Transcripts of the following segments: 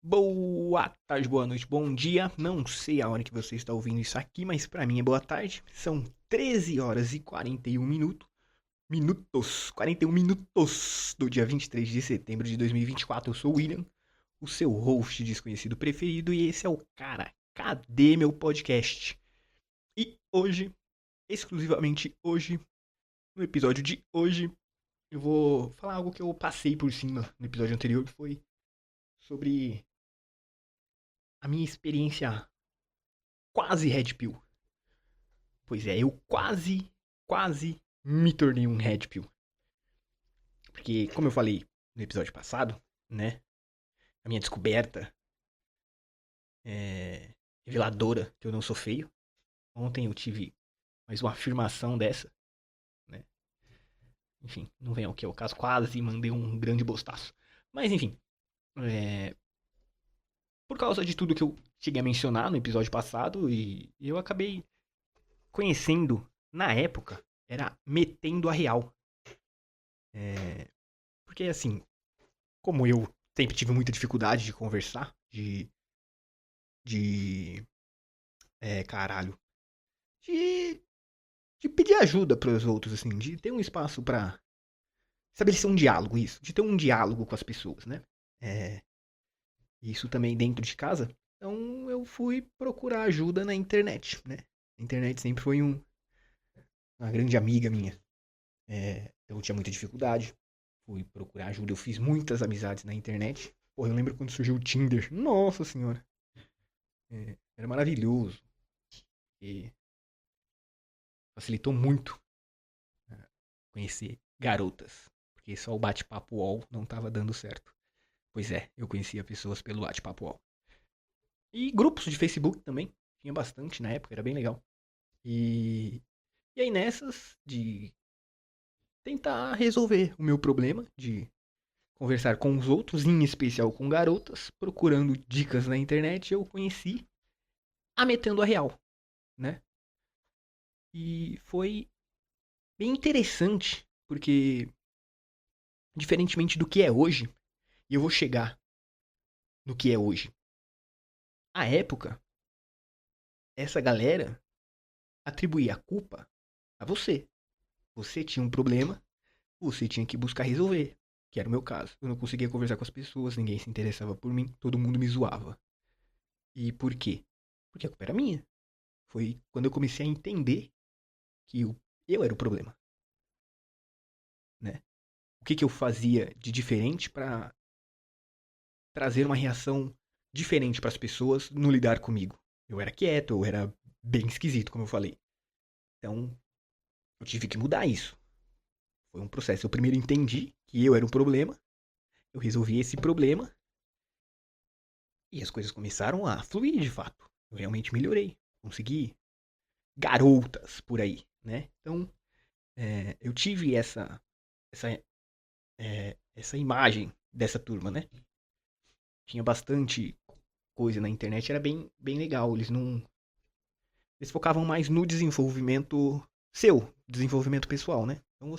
Boa tarde, boa noite, bom dia. Não sei a hora que você está ouvindo isso aqui, mas pra mim é boa tarde. São 13 horas e 41 41 minutos do dia 23 de setembro de 2024. Eu sou o William, o seu host desconhecido preferido, e esse é o Cara, Cadê Meu Podcast? E hoje, exclusivamente hoje, no episódio de hoje, eu vou falar algo que eu passei por cima no episódio anterior, que foi sobre a minha experiência quase Red Pill. Pois é, eu quase me tornei um Red Pill. Porque, como eu falei no episódio passado, né? A minha descoberta é reveladora que eu não sou feio. Ontem eu tive mais uma afirmação dessa, né? Enfim, não vem ao que é o caso. Quase mandei um grande bostaço. Mas, enfim, é, por causa de tudo que eu cheguei a mencionar no episódio passado, e eu acabei conhecendo, na época, era metendo a real. É, porque, assim, como eu sempre tive muita dificuldade de conversar, de caralho, de, de pedir ajuda para os outros, assim, de ter um espaço para estabelecer um diálogo, isso, de ter um diálogo com as pessoas, né? É, isso também dentro de casa. Então eu fui procurar ajuda na internet, né? A internet sempre foi uma grande amiga minha. Eu tinha muita dificuldade, fui procurar ajuda, eu fiz muitas amizades na internet. Porra, eu lembro quando surgiu o Tinder. Nossa senhora, era maravilhoso. E facilitou muito conhecer garotas. Porque só o bate-papo UOL não tava dando certo. Pois é, eu conhecia pessoas pelo bate-papo UOL. E grupos de Facebook também. Tinha bastante na época, era bem legal. E, e aí nessas de tentar resolver o meu problema de conversar com os outros, em especial com garotas, procurando dicas na internet, eu conheci a Metendo a Real, né? E foi bem interessante, porque diferentemente do que é hoje, e eu vou chegar no que é hoje. À época, essa galera atribuía a culpa a você. Você tinha um problema, você tinha que buscar resolver, que era o meu caso. Eu não conseguia conversar com as pessoas, ninguém se interessava por mim, todo mundo me zoava. E por quê? Porque a culpa era minha. Foi quando eu comecei a entender que eu era o problema, né? O que eu fazia de diferente para trazer uma reação diferente para as pessoas no lidar comigo? Eu era quieto, eu era bem esquisito, como eu falei. Então, eu tive que mudar isso. Foi um processo. Eu primeiro entendi que eu era um problema, eu resolvi esse problema e as coisas começaram a fluir de fato. Eu realmente melhorei, consegui garotas por aí, né? Então, eu tive essa, essa imagem dessa turma, né? Tinha bastante coisa na internet, era bem legal. Eles focavam mais no desenvolvimento seu, desenvolvimento pessoal, né? Então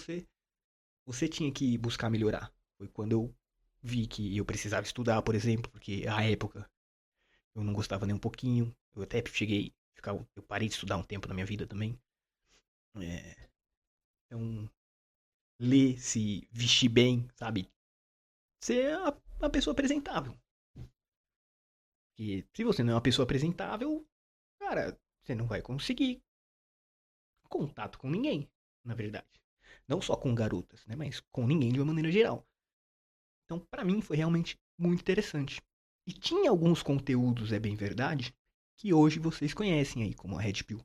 você tinha que buscar melhorar. Foi quando eu vi que eu precisava estudar, por exemplo, porque à época eu não gostava nem um pouquinho. Eu até cheguei, eu parei de estudar um tempo na minha vida também. É, então, ler, se vestir bem, sabe? Ser uma pessoa apresentável. E se você não é uma pessoa apresentável, cara, você não vai conseguir contato com ninguém, na verdade. Não só com garotas, né? Mas com ninguém de uma maneira geral. Então, pra mim, foi realmente muito interessante. E tinha alguns conteúdos, é bem verdade, que hoje vocês conhecem aí, como a Red Pill.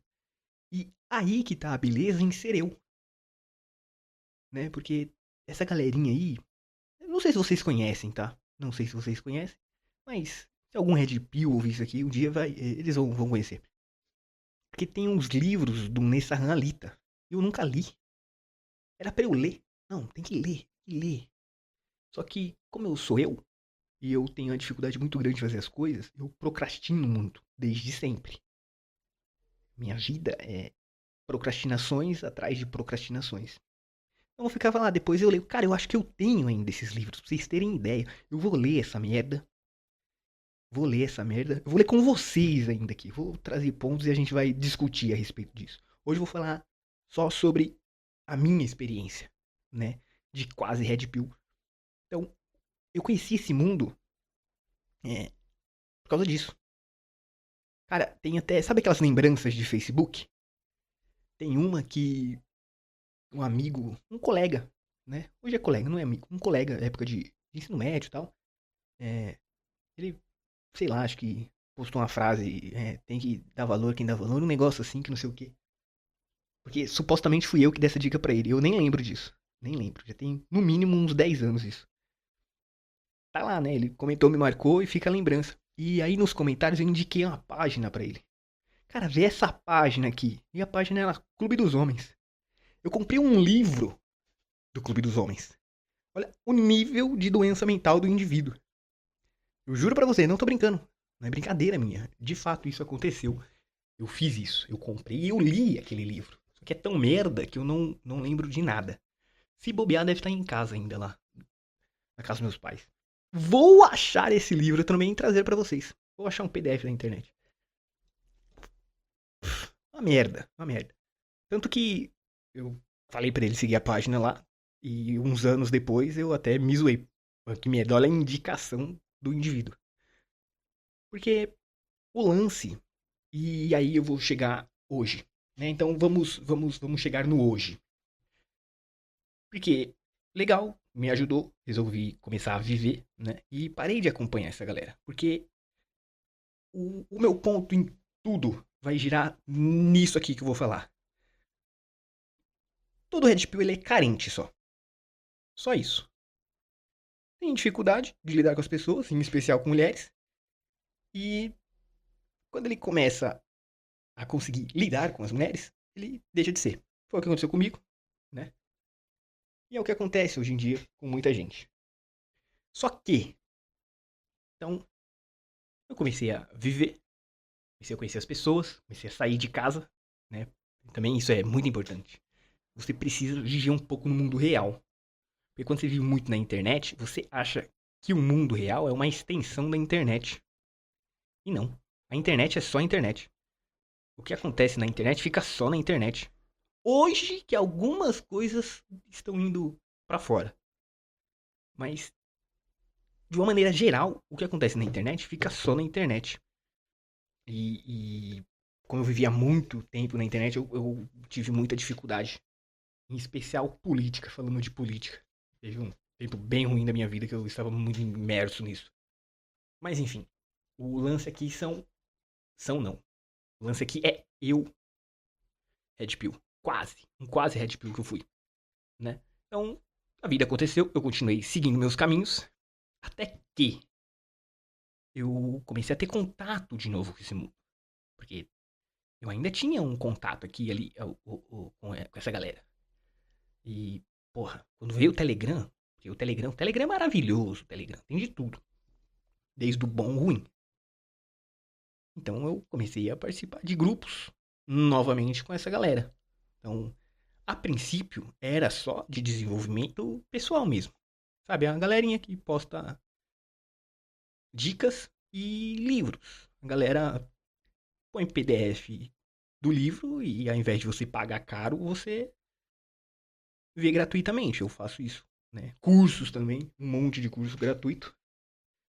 E aí que tá a beleza em ser eu, né? Porque essa galerinha aí, eu não sei se vocês conhecem, tá? Não sei se vocês conhecem, mas se algum Red Pill ouvir isso aqui, um dia eles vão conhecer. Porque tem uns livros do Nessarran Alita. Eu nunca li. Era pra eu ler. Não, tem que ler, Só que, como eu sou eu, e eu tenho uma dificuldade muito grande de fazer as coisas, eu procrastino muito, desde sempre. Minha vida é procrastinações atrás de procrastinações. Então eu ficava lá, depois eu leio, cara, eu acho que eu tenho ainda esses livros, pra vocês terem ideia. Eu vou ler essa merda Vou ler essa merda. Eu vou ler com vocês ainda aqui. Vou trazer pontos e a gente vai discutir a respeito disso. Hoje eu vou falar só sobre a minha experiência, né? De quase Red Pill. Então, eu conheci esse mundo é, por causa disso. Cara, tem até. Sabe aquelas lembranças de Facebook? Tem uma que um amigo, um colega, né? Hoje é colega, não é amigo. Um colega, época de ensino médio e tal. É, ele, sei lá, acho que postou uma frase, tem que dar valor quem dá valor, um negócio assim que não sei o quê. Porque supostamente fui eu que dei essa dica pra ele. Eu nem lembro disso. Nem lembro. Já tem no mínimo uns 10 anos isso. Tá lá, né? Ele comentou, me marcou e fica a lembrança. E aí nos comentários eu indiquei uma página pra ele. Cara, vê essa página aqui. E a página era Clube dos Homens. Eu comprei um livro do Clube dos Homens. Olha o nível de doença mental do indivíduo. Eu juro pra você, não tô brincando. Não é brincadeira minha. De fato, isso aconteceu. Eu fiz isso. Eu comprei e eu li aquele livro. Só que é tão merda que eu não lembro de nada. Se bobear, deve estar em casa ainda lá. Na casa dos meus pais. Vou achar esse livro também e trazer pra vocês. Vou achar um PDF na internet. Uma merda, uma merda. Tanto que eu falei pra ele seguir a página lá. E uns anos depois eu até me zoei. Que merda, olha a indicação do indivíduo. Porque o lance, e aí eu vou chegar hoje, né? Então vamos chegar no hoje. Porque legal, me ajudou, resolvi começar a viver, né? E parei de acompanhar essa galera, porque o meu ponto em tudo vai girar nisso aqui que eu vou falar. Todo Red Pill ele é carente só. Só isso. Tem dificuldade de lidar com as pessoas, em especial com mulheres. E quando ele começa a conseguir lidar com as mulheres, ele deixa de ser. Foi o que aconteceu comigo, né? E é o que acontece hoje em dia com muita gente. Só que, então, eu comecei a viver, comecei a conhecer as pessoas, comecei a sair de casa, né? Também isso é muito importante. Você precisa viver um pouco no mundo real. Porque quando você vive muito na internet, você acha que o mundo real é uma extensão da internet. E não. A internet é só a internet. O que acontece na internet fica só na internet. Hoje que algumas coisas estão indo pra fora. Mas, de uma maneira geral, o que acontece na internet fica só na internet. E como eu vivia muito tempo na internet, eu tive muita dificuldade. Em especial política, falando de política. Teve um tempo bem ruim da minha vida que eu estava muito imerso nisso. Mas enfim, o lance aqui são. São não. O lance aqui é eu, Red Pill. Quase. Um quase Red Pill que eu fui. Né? Então, a vida aconteceu, eu continuei seguindo meus caminhos. Até que eu comecei a ter contato de novo com esse mundo. Porque eu ainda tinha um contato aqui e ali com essa galera. E, porra, quando veio o Telegram, porque o Telegram é maravilhoso, o Telegram tem de tudo. Desde o bom ao ruim. Então eu comecei a participar de grupos novamente com essa galera. Então, a princípio, era só de desenvolvimento pessoal mesmo. Sabe, a galerinha que posta dicas e livros. A galera põe PDF do livro e ao invés de você pagar caro, você vê gratuitamente. Eu faço isso, né? Cursos também, um monte de curso gratuito.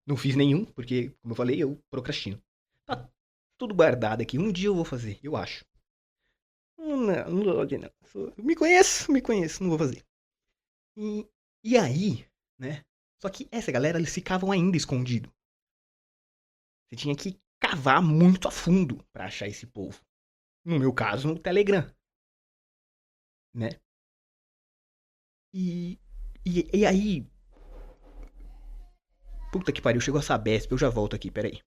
Não fiz nenhum, porque, como eu falei, eu procrastino. Tá tudo guardado aqui. Um dia eu vou fazer, eu acho. Não vou fazer, não. Me conheço, não vou fazer. E aí, né? Só que essa galera, eles ficavam ainda escondidos. Você tinha que cavar muito a fundo pra achar esse povo. No meu caso, no Telegram, né? E, e aí, puta que pariu, chegou essa Sabesp, eu já volto aqui, peraí.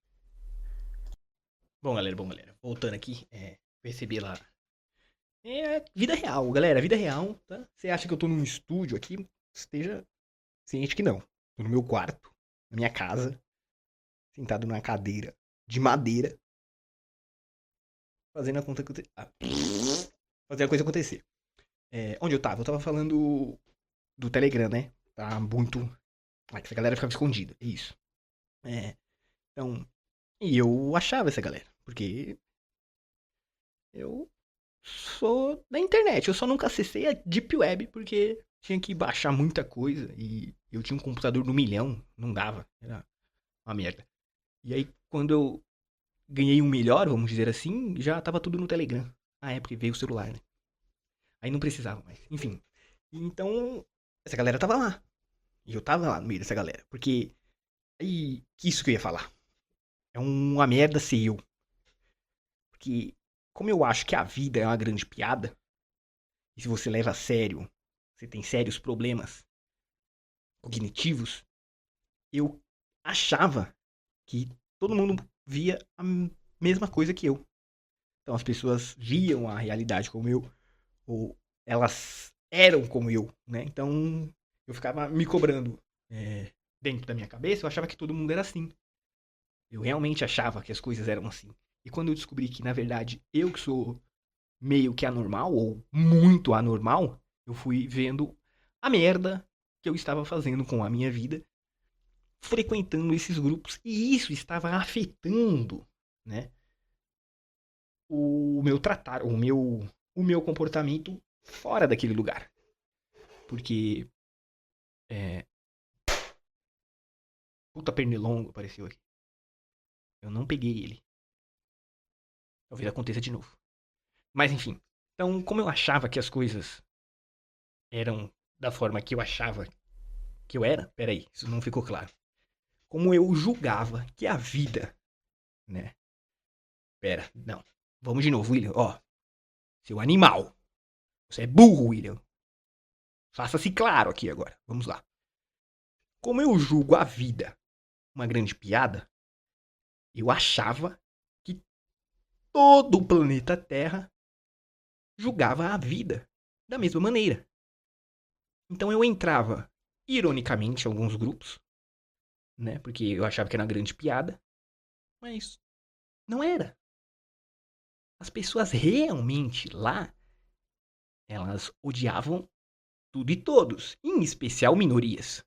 Bom, galera, voltando aqui, percebi lá. É vida real, galera, vida real, tá? Você acha que eu tô num estúdio aqui? Esteja ciente que não. Tô no meu quarto, na minha casa, sentado numa cadeira de madeira, fazendo a conta fazer a coisa acontecer. Onde eu tava? Eu tava falando do Telegram, né? Tá muito. Essa galera ficava escondida. É isso. É, então, E eu achava essa galera, porque eu sou da internet. Eu só nunca acessei a Deep Web porque tinha que baixar muita coisa e eu tinha um computador do milhão, não dava, era uma merda. E aí, quando eu ganhei um melhor, vamos dizer assim, já tava tudo no Telegram. Na época veio o celular, né? Aí não precisava mais. Enfim. Então, essa galera tava lá. E eu tava lá no meio dessa galera. Porque. Aí, que isso que eu ia falar. É uma merda ser eu. Porque, como eu acho que a vida é uma grande piada, e se você leva a sério, você tem sérios problemas cognitivos, eu achava que todo mundo via a mesma coisa que eu. Então as pessoas viam a realidade como eu, ou elas eram como eu, né? Então eu ficava me cobrando dentro da minha cabeça, eu achava que todo mundo era assim. Eu realmente achava que as coisas eram assim. E quando eu descobri que, na verdade, eu que sou meio que anormal, ou muito anormal, eu fui vendo a merda que eu estava fazendo com a minha vida, frequentando esses grupos, e isso estava afetando, né, o meu tratar, o meu comportamento fora daquele lugar. Porque, é, puta pernilongo apareceu aqui. Eu não peguei ele. Talvez aconteça de novo. Mas enfim. Então, como eu achava que as coisas eram da forma que eu achava que eu era, peraí, isso não ficou claro. Como eu julgava que a vida, né? Pera, não. Vamos de novo, William. Ó, seu animal. Você é burro, William. Faça-se claro aqui agora. Vamos lá. Como eu julgo a vida uma grande piada, eu achava que todo o planeta Terra julgava a vida da mesma maneira. Então eu entrava, ironicamente, em alguns grupos, né? Porque eu achava que era uma grande piada, mas não era. As pessoas realmente lá, elas odiavam tudo e todos, em especial minorias.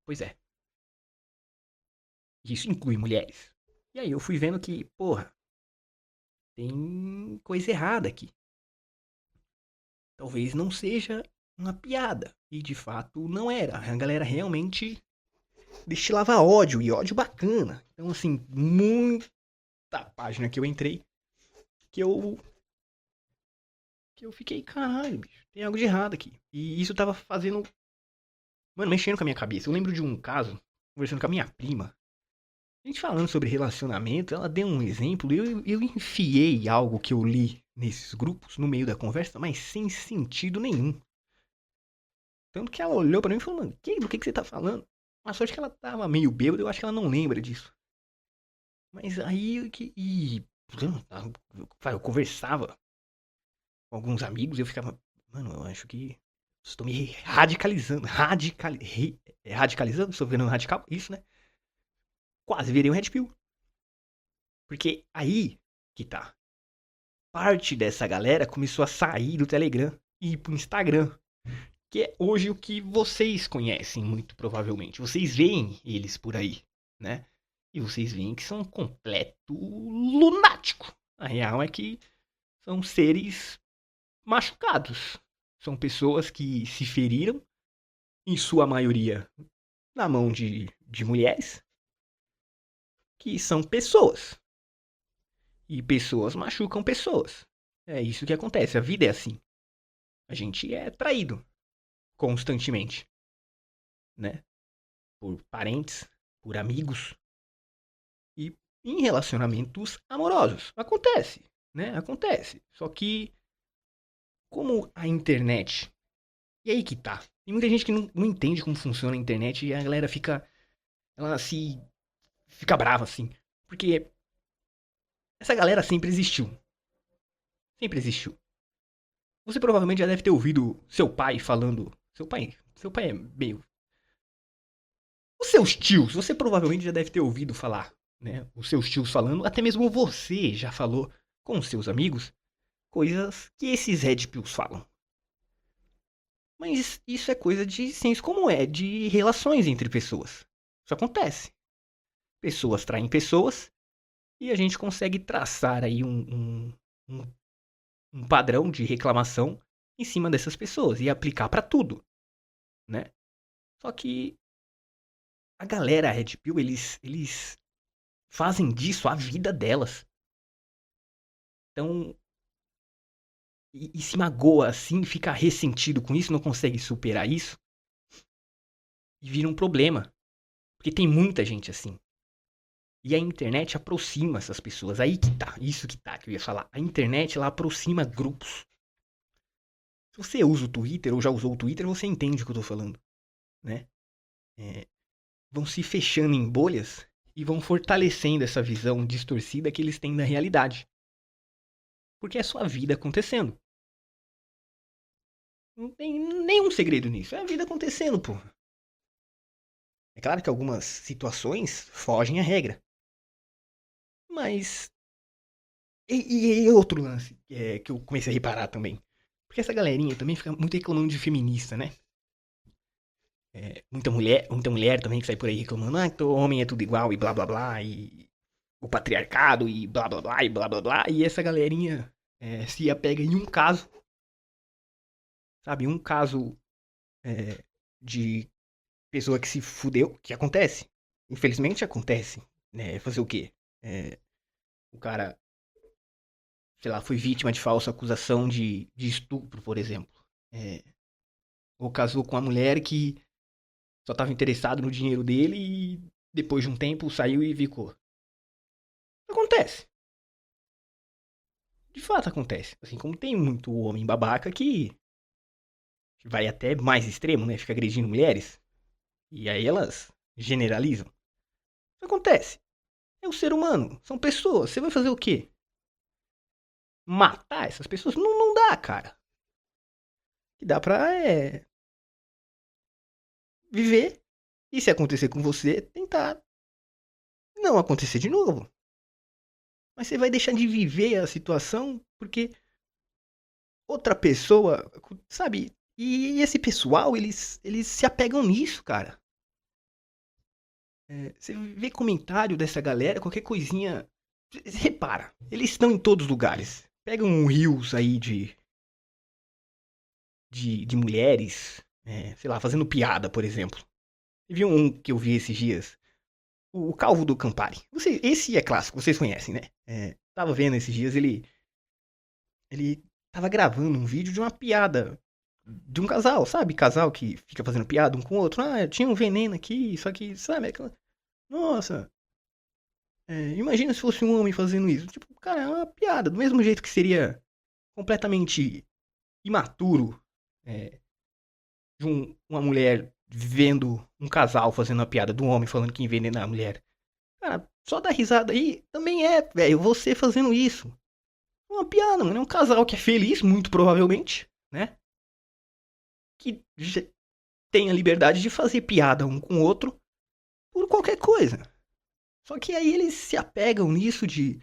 Pois é, isso inclui mulheres. E aí eu fui vendo que, porra, tem coisa errada aqui. Talvez não seja uma piada. E de fato não era. A galera realmente destilava ódio e ódio bacana. Então, assim, muita página que eu entrei que eu fiquei, caralho, bicho, tem algo de errado aqui. E isso tava fazendo, mano, mexendo com a minha cabeça. Eu lembro de um caso, conversando com a minha prima. A gente falando sobre relacionamento, ela deu um exemplo e eu enfiei algo que eu li nesses grupos no meio da conversa, mas sem sentido nenhum. Tanto que ela olhou pra mim e falou, mano, do que você tá falando? A sorte que ela tava meio bêbada, eu acho que ela não lembra disso. Mas aí que. Eu conversava com alguns amigos e eu ficava, mano, eu acho que estou me radicalizando. Radicalizando? Estou virando radical? Isso, né? Quase virei um Red Pill. Porque aí que tá. Parte dessa galera começou a sair do Telegram e ir pro Instagram. Que é hoje o que vocês conhecem, muito provavelmente. Vocês veem eles por aí, né? E vocês veem que são completo lunático. A real é que são seres machucados. São pessoas que se feriram, em sua maioria na mão de mulheres, que são pessoas. E pessoas machucam pessoas. É isso que acontece. A vida é assim. A gente é traído constantemente, né? Por parentes, por amigos e em relacionamentos amorosos. Acontece, né? Acontece. Só que como a internet. E aí que tá. Tem muita gente que não entende como funciona a internet e a galera fica. Ela se. Fica brava assim. Porque essa galera sempre existiu. Sempre existiu. Você provavelmente já deve ter ouvido seu pai falando. Seu pai é meio. Os seus tios, você provavelmente já deve ter ouvido falar, né? Os seus tios falando, até mesmo você já falou com os seus amigos coisas que esses Red Pills falam. Mas isso é coisa de senso comum, é de relações entre pessoas. Isso acontece. pessoas traem pessoas, e a gente consegue traçar aí um, um padrão de reclamação em cima dessas pessoas e aplicar pra tudo, né? Só que a galera Red Pill, eles fazem disso a vida delas. Então, e se magoa assim, fica ressentido com isso, não consegue superar isso, e vira um problema. Porque tem muita gente assim. E a internet aproxima essas pessoas. Aí que tá, isso que tá, que eu ia falar. A internet, ela aproxima grupos. Se você usa o Twitter ou já usou o Twitter, você entende o que eu tô falando, né? É, vão se fechando em bolhas e vão fortalecendo essa visão distorcida que eles têm da realidade. Porque é só a vida acontecendo. Não tem nenhum segredo nisso. É a vida acontecendo, pô. É claro que algumas situações fogem à regra. Mas. E outro lance que eu comecei a reparar também. Porque essa galerinha também fica muito reclamando de feminista, né? Muita mulher também que sai por aí reclamando, ah, que o homem é tudo igual e blá blá blá, e o patriarcado e blá blá blá e blá blá blá. E essa galerinha se apega em um caso, sabe? Um caso é, de pessoa que se fudeu, que acontece. Infelizmente acontece. Né? Fazer o quê? É, o cara, sei lá, foi vítima de falsa acusação de estupro, por exemplo. É, ou casou com uma mulher que só estava interessado no dinheiro dele e depois de um tempo saiu e ficou. Acontece. De fato acontece. Assim como tem muito homem babaca que vai até mais extremo, né? Fica agredindo mulheres. E aí elas generalizam. Isso acontece. É o ser humano. São pessoas. Você vai fazer o quê? Matar essas pessoas? Não, não dá, cara. O que dá pra viver. E se acontecer com você, tentar não acontecer de novo. Mas você vai deixar de viver a situação porque outra pessoa, sabe? E esse pessoal, eles se apegam nisso, cara. Você vê comentário dessa galera, qualquer coisinha. Repara, eles estão em todos os lugares. Pegam um rios aí de mulheres, sei lá, fazendo piada, por exemplo. E viu um que eu vi esses dias? O Calvo do Campari. Esse é clássico, vocês conhecem, né? Tava vendo esses dias, ele tava gravando um vídeo de uma piada de um casal, sabe? Casal que fica fazendo piada um com o outro. Ah, tinha um veneno aqui, só que, sabe? Aquela... Nossa, imagina se fosse um homem fazendo isso. Tipo, cara, é uma piada. Do mesmo jeito que seria completamente imaturo é, de uma mulher vendo um casal fazendo uma piada de um homem falando que envenena a mulher. Cara, só dar risada aí também velho, você fazendo isso. É uma piada, mano. É um casal que é feliz, muito provavelmente, né? Que tem a liberdade de fazer piada um com o outro por qualquer coisa. Só que aí eles se apegam nisso de,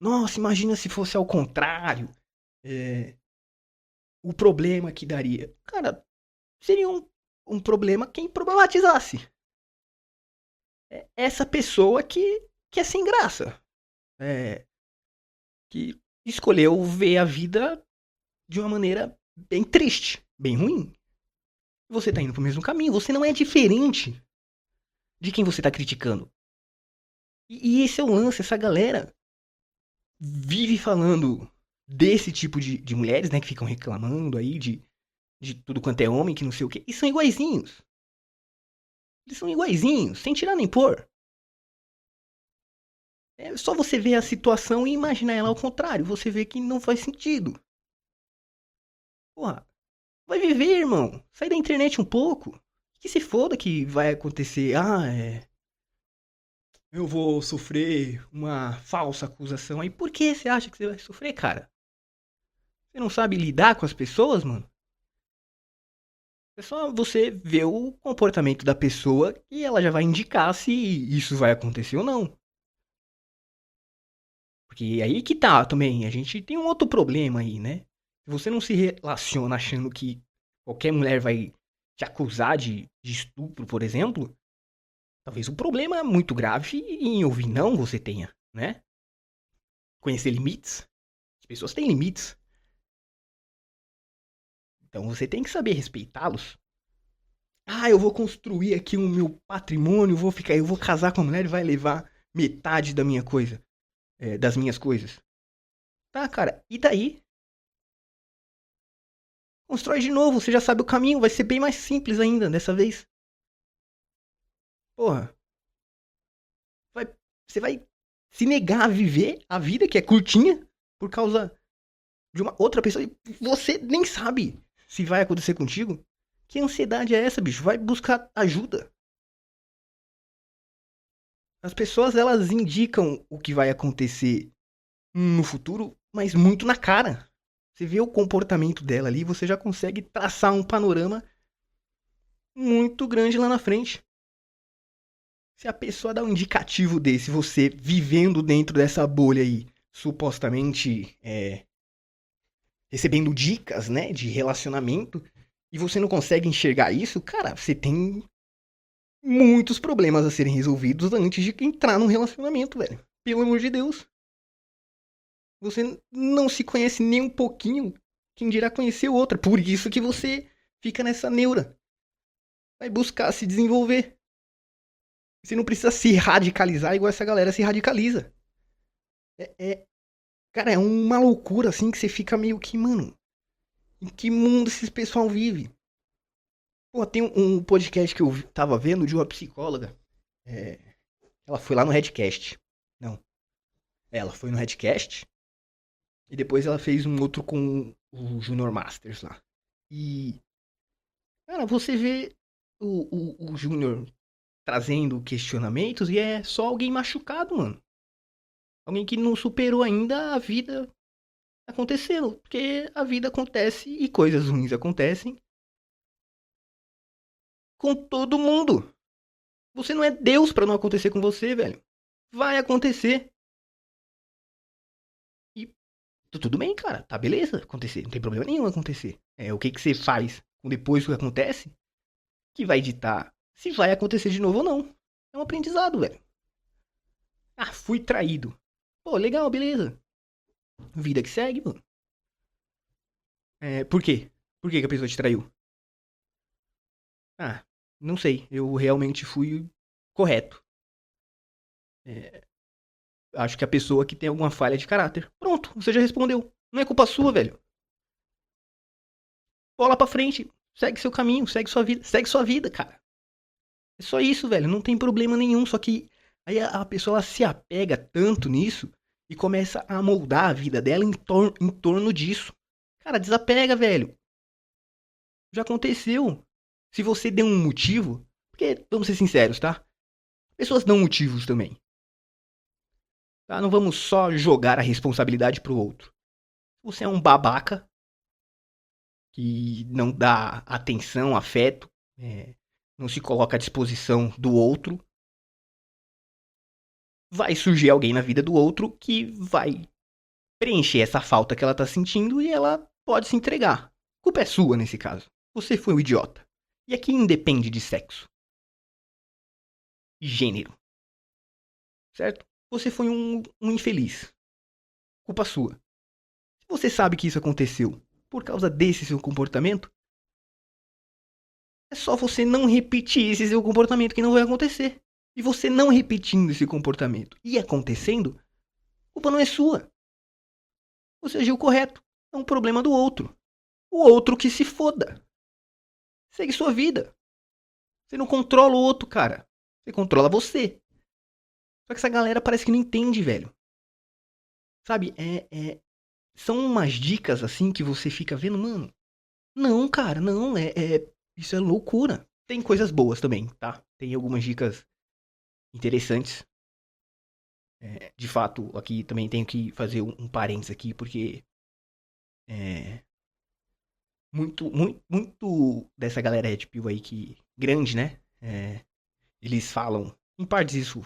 nossa, imagina se fosse ao contrário, é, o problema que daria. Cara, seria um problema quem problematizasse. Essa pessoa que é sem graça. É, que escolheu ver a vida de uma maneira bem triste, bem ruim. Você tá indo pro mesmo caminho, você não é diferente de quem você tá criticando. E esse é o lance, essa galera vive falando desse tipo de mulheres, né, que ficam reclamando aí de tudo quanto é homem, que não sei o quê, e são iguaizinhos. Eles são iguaizinhos, sem tirar nem pôr. É só você ver a situação e imaginar ela ao contrário, você vê que não faz sentido. Porra, vai viver, irmão. Sai da internet um pouco. Que se foda que vai acontecer. Eu vou sofrer uma falsa acusação. Aí por que você acha que você vai sofrer, cara? Você não sabe lidar com as pessoas, mano? É só você ver o comportamento da pessoa e ela já vai indicar se isso vai acontecer ou não. Porque aí que tá também, a gente tem um outro problema aí, né? Se você não se relaciona achando que qualquer mulher vai te acusar de estupro, por exemplo, Talvez um problema muito grave em ouvir não você tenha, né? Conhecer limites. As pessoas têm limites. Então você tem que saber respeitá-los. Ah, eu vou construir aqui o meu patrimônio, eu vou casar com a mulher e vai levar metade da minha coisa, das minhas coisas. Tá, cara, e daí? Constrói de novo, você já sabe o caminho, vai ser bem mais simples ainda dessa vez. Porra, vai, você vai se negar a viver a vida que é curtinha por causa de uma outra pessoa e você nem sabe se vai acontecer contigo. Que ansiedade é essa, bicho? Vai buscar ajuda. As pessoas elas indicam o que vai acontecer no futuro, mas muito na cara. Você vê o comportamento dela ali, você já consegue traçar um panorama muito grande lá na frente. Se a pessoa dá um indicativo desse, você vivendo dentro dessa bolha aí, supostamente recebendo dicas, né, de relacionamento, e você não consegue enxergar isso, cara, você tem muitos problemas a serem resolvidos antes de entrar num relacionamento, velho. Pelo amor de Deus. Você não se conhece nem um pouquinho, quem dirá conhecer o outro. Por isso que você fica nessa neura. Vai buscar se desenvolver. Você não precisa se radicalizar igual essa galera se radicaliza. Cara, é uma loucura assim que você fica meio que, mano, em que mundo esses pessoal vive? Pô, tem um podcast que eu tava vendo de uma psicóloga. É, ela foi lá no Redcast. Não, ela foi no Redcast e depois ela fez um outro com o Junior Masters lá. E, cara, você vê o Junior trazendo questionamentos e é só alguém machucado, mano. Alguém que não superou ainda a vida acontecendo. Porque a vida acontece e coisas ruins acontecem com todo mundo. Você não é Deus pra não acontecer com você, velho. Vai acontecer. E tudo bem, cara. Tá beleza acontecer. Não tem problema nenhum acontecer. É o que, que você faz depois que acontece que vai ditar se vai acontecer de novo ou não. É um aprendizado, velho. Ah, fui traído. Pô, legal, beleza. Vida que segue, mano. Por quê? Por que, que a pessoa te traiu? Ah, não sei. Eu realmente fui correto. É, acho que a pessoa que tem alguma falha de caráter. Pronto, você já respondeu. Não é culpa sua, velho. Bola pra frente. Segue seu caminho, segue sua vida. Segue sua vida, cara. É só isso, velho. Não tem problema nenhum. Só que aí a pessoa ela se apega tanto nisso e começa a moldar a vida dela em torno disso. Cara, desapega, velho. Já aconteceu. Se você deu um motivo. Porque, vamos ser sinceros, tá? Pessoas dão motivos também. Tá? Não vamos só jogar a responsabilidade pro outro. Você é um babaca que não dá atenção, afeto, não se coloca à disposição do outro. Vai surgir alguém na vida do outro que vai preencher essa falta que ela tá sentindo e ela pode se entregar. A culpa é sua nesse caso. Você foi um idiota. E aqui independe de sexo e gênero, certo? Você foi um infeliz. Culpa sua. Se você sabe que isso aconteceu por causa desse seu comportamento, é só você não repetir esse seu comportamento que não vai acontecer. E você não repetindo esse comportamento e acontecendo, a culpa não é sua. Você agiu correto. É um problema do outro. O outro que se foda. Segue sua vida. Você não controla o outro, cara. Você controla você. Só que essa galera parece que não entende, velho. Sabe? São umas dicas assim que você fica vendo, mano. Não, cara, não. Isso é loucura. Tem coisas boas também, tá? Tem algumas dicas interessantes. De fato, aqui também tenho que fazer um parênteses aqui, porque é, muito dessa galera Red Pill aí que grande, né? Eles falam em partes isso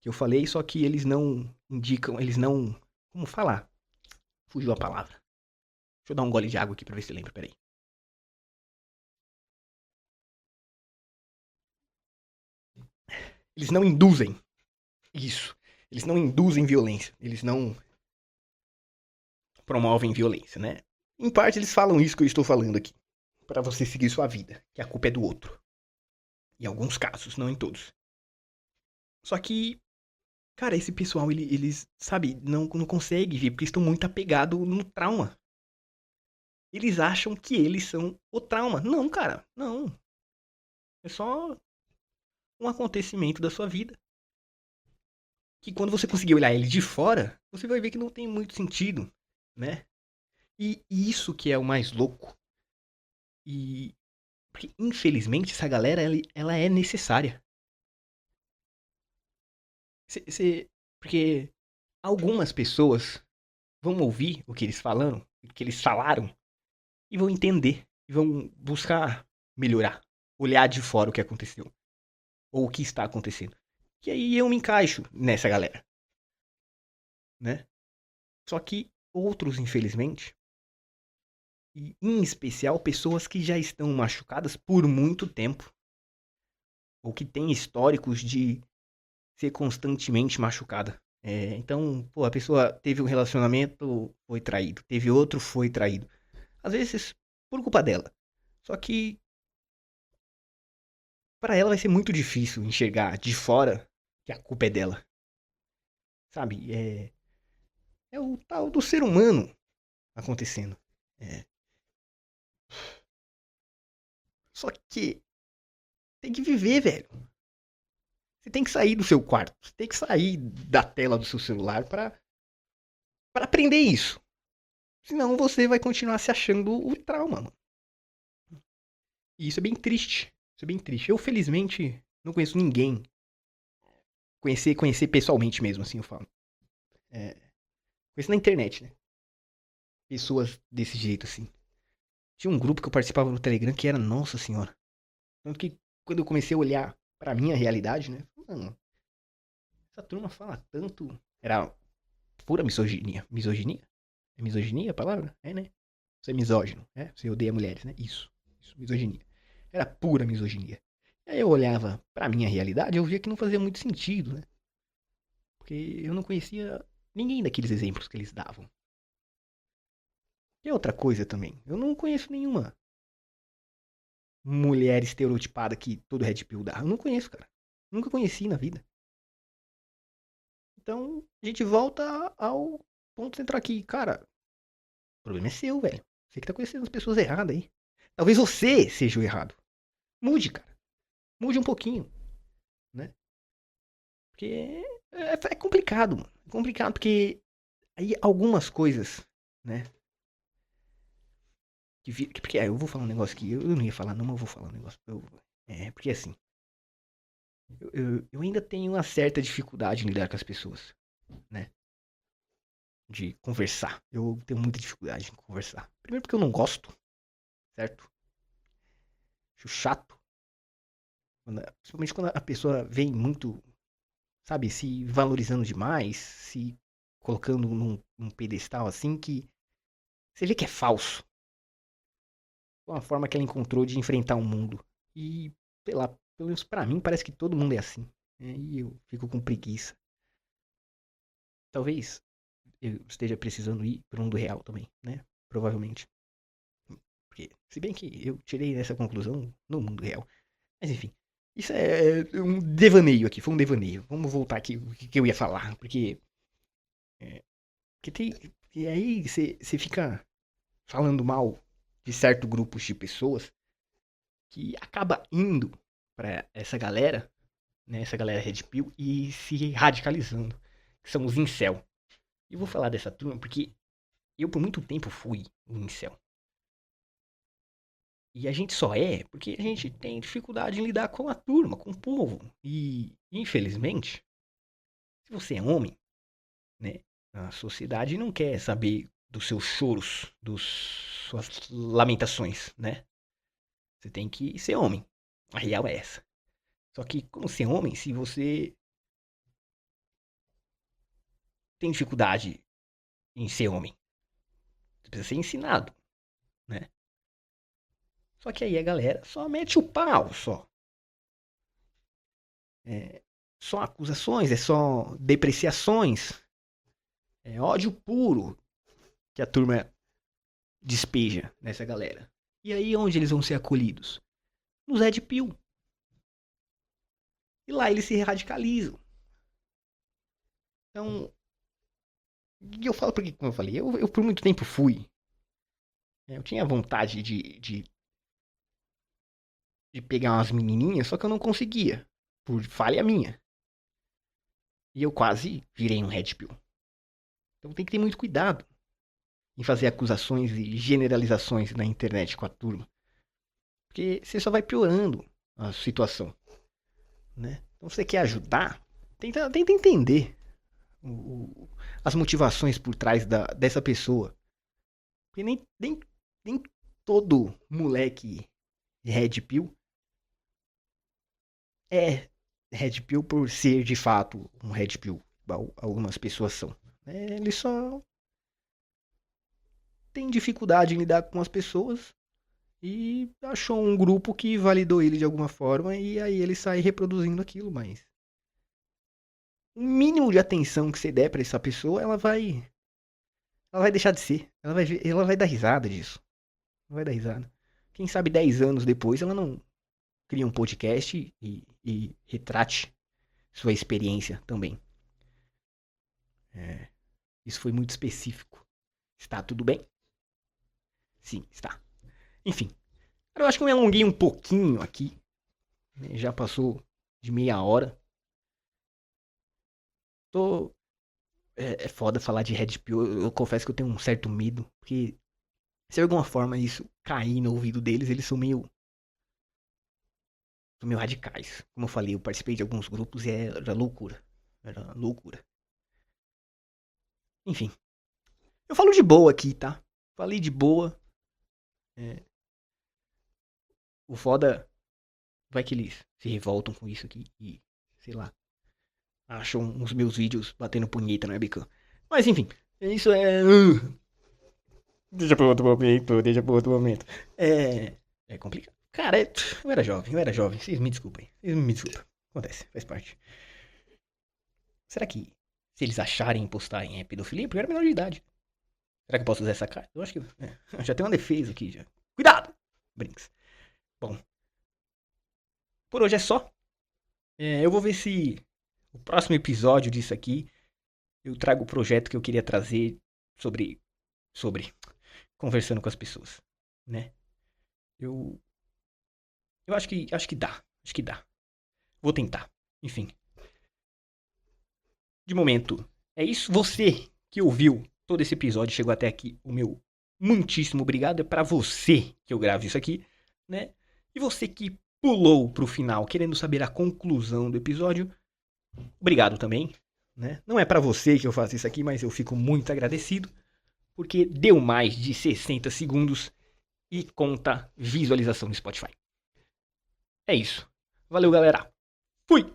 que eu falei, só que eles não indicam, eles não. Como falar? Fugiu a palavra. Deixa eu dar um gole de água aqui pra ver se lembra, peraí. Eles não induzem isso. Eles não induzem violência. Eles não promovem violência, né? Em parte eles falam isso que eu estou falando aqui. Pra você seguir sua vida. Que a culpa é do outro. Em alguns casos, não em todos. Só que, cara, esse pessoal, eles, sabe, não consegue ver porque estão muito apegados no trauma. Eles acham que eles são o trauma. Não, cara, não. É só um acontecimento da sua vida. Que quando você conseguir olhar ele de fora, você vai ver que não tem muito sentido, né? E isso que é o mais louco. E porque infelizmente essa galera ela é necessária. Porque algumas pessoas vão ouvir o que eles falaram, o que eles falaram e vão entender e vão buscar melhorar, olhar de fora o que aconteceu ou o que está acontecendo. E aí eu me encaixo nessa galera, né? Só que outros, infelizmente, e em especial pessoas que já estão machucadas por muito tempo ou que têm históricos de ser constantemente machucada. Então, pô, a pessoa teve um relacionamento, foi traído, teve outro, foi traído. Às vezes por culpa dela. Só que pra ela vai ser muito difícil enxergar de fora que a culpa é dela. Sabe? É o tal do ser humano acontecendo. É. Só que tem que viver, velho. Você tem que sair do seu quarto. Você tem que sair da tela do seu celular pra aprender isso. Senão você vai continuar se achando o trauma, mano. E isso é bem triste. Isso é bem triste. Eu, felizmente, não conheço ninguém. Conhecer pessoalmente mesmo, assim eu falo. É, conheço na internet, né? Pessoas desse jeito, assim. Tinha um grupo que eu participava no Telegram que era, nossa senhora. Tanto que quando eu comecei a olhar pra minha realidade, né? Mano, essa turma fala tanto. Era pura misoginia. Misoginia? É misoginia a palavra? É, né? Você é misógino, né? Você odeia mulheres, né? Isso, misoginia. Era pura misoginia. E aí eu olhava pra minha realidade, eu via que não fazia muito sentido, né? Porque eu não conhecia ninguém daqueles exemplos que eles davam. E outra coisa também, eu não conheço nenhuma mulher estereotipada que todo Red Pill dá. Eu não conheço, cara. Nunca conheci na vida. Então, a gente volta ao ponto central aqui. Cara, o problema é seu, velho. Você que tá conhecendo as pessoas erradas aí. Talvez você seja o errado. Mude, cara. Mude um pouquinho, né? Porque é complicado, mano. É complicado porque aí algumas coisas, né? Porque eu vou falar um negócio que eu não ia falar, não, mas eu vou falar um negócio. Porque assim, eu ainda tenho uma certa dificuldade em lidar com as pessoas, né? De conversar. Eu tenho muita dificuldade em conversar. Primeiro porque eu não gosto, certo? Acho chato. Principalmente quando a pessoa vem muito, sabe, se valorizando demais, se colocando num pedestal assim que você vê que é falso. É uma forma que ela encontrou de enfrentar o mundo. E, sei lá, pelo menos pra mim, parece que todo mundo é assim. Né? E eu fico com preguiça. Talvez eu esteja precisando ir pro mundo real também, né? Provavelmente. Porque, se bem que eu tirei essa conclusão no mundo real. Mas enfim, isso é um devaneio aqui, foi um devaneio. Vamos voltar aqui o que eu ia falar, é, porque tem. E aí você fica falando mal de certo grupo de pessoas que acaba indo pra essa galera, né? Essa galera Red Pill e se radicalizando, que são os incel. E eu vou falar dessa turma porque eu por muito tempo fui um incel. E a gente só é porque a gente tem dificuldade em lidar com a turma, com o povo. E, infelizmente, se você é homem, né? A sociedade não quer saber dos seus choros, dos suas lamentações, né? Você tem que ser homem. A real é essa. Só que, como ser homem, se você tem dificuldade em ser homem, você precisa ser ensinado, né? Só que aí a galera só mete o pau, só. É, só acusações, é só depreciações, é ódio puro que a turma despeja nessa galera. E aí onde eles vão ser acolhidos? Nos Red Pill. E lá eles se radicalizam. Então, e eu falo porque, como eu falei, eu por muito tempo fui. Eu tinha vontade de pegar umas menininhas, só que eu não conseguia. Por falha minha. E eu quase virei um Red Pill. Então tem que ter muito cuidado em fazer acusações e generalizações na internet com a turma. Porque você só vai piorando a situação. Né? Então você quer ajudar, tenta entender as motivações por trás dessa pessoa. Porque nem todo moleque Red Pill é Red Pill por ser de fato um Red Pill, igual algumas pessoas são. Ele só tem dificuldade em lidar com as pessoas e achou um grupo que validou ele de alguma forma e aí ele sai reproduzindo aquilo, mas o mínimo de atenção que você der pra essa pessoa, ela vai deixar de ser. Ela vai dar risada disso. Não vai dar risada. Quem sabe 10 anos depois ela não cria um podcast e retrate sua experiência também. Isso foi muito específico. Está tudo bem? Sim, está. Enfim, eu acho que eu me alonguei um pouquinho aqui. Já passou de meia hora. É foda falar de Red Pill. Eu confesso que eu tenho um certo medo. Porque se de alguma forma isso cair no ouvido deles, eles são meio radicais. Como eu falei, eu participei de alguns grupos e era loucura. Era loucura. Enfim. Eu falo de boa aqui, tá? Falei de boa. É, o foda vai que eles se revoltam com isso aqui e, sei lá, acham os meus vídeos batendo punheta no webcam. Mas enfim, isso é. Deixa pro outro momento, deixa pro outro momento. É complicado. Cara, eu era jovem. Vocês me desculpem. Acontece, faz parte. Será que se eles acharem postarem pedofilia, porque eu era menor de idade. Será que eu posso usar essa carta? Eu acho que. Eu já tenho uma defesa aqui já. Cuidado! Brinks. Bom. Por hoje é só. Eu vou ver se o próximo episódio disso aqui eu trago o projeto que eu queria trazer sobre conversando com as pessoas, né? Eu acho que dá. Acho que dá. Vou tentar. Enfim. De momento, é isso. Você que ouviu todo esse episódio, chegou até aqui, o meu muitíssimo obrigado. É pra você que eu gravo isso aqui, né? E você que pulou pro final, querendo saber a conclusão do episódio, obrigado também, né? Não é pra você que eu faço isso aqui, mas eu fico muito agradecido, porque deu mais de 60 segundos e conta visualização no Spotify. É isso. Valeu, galera. Fui!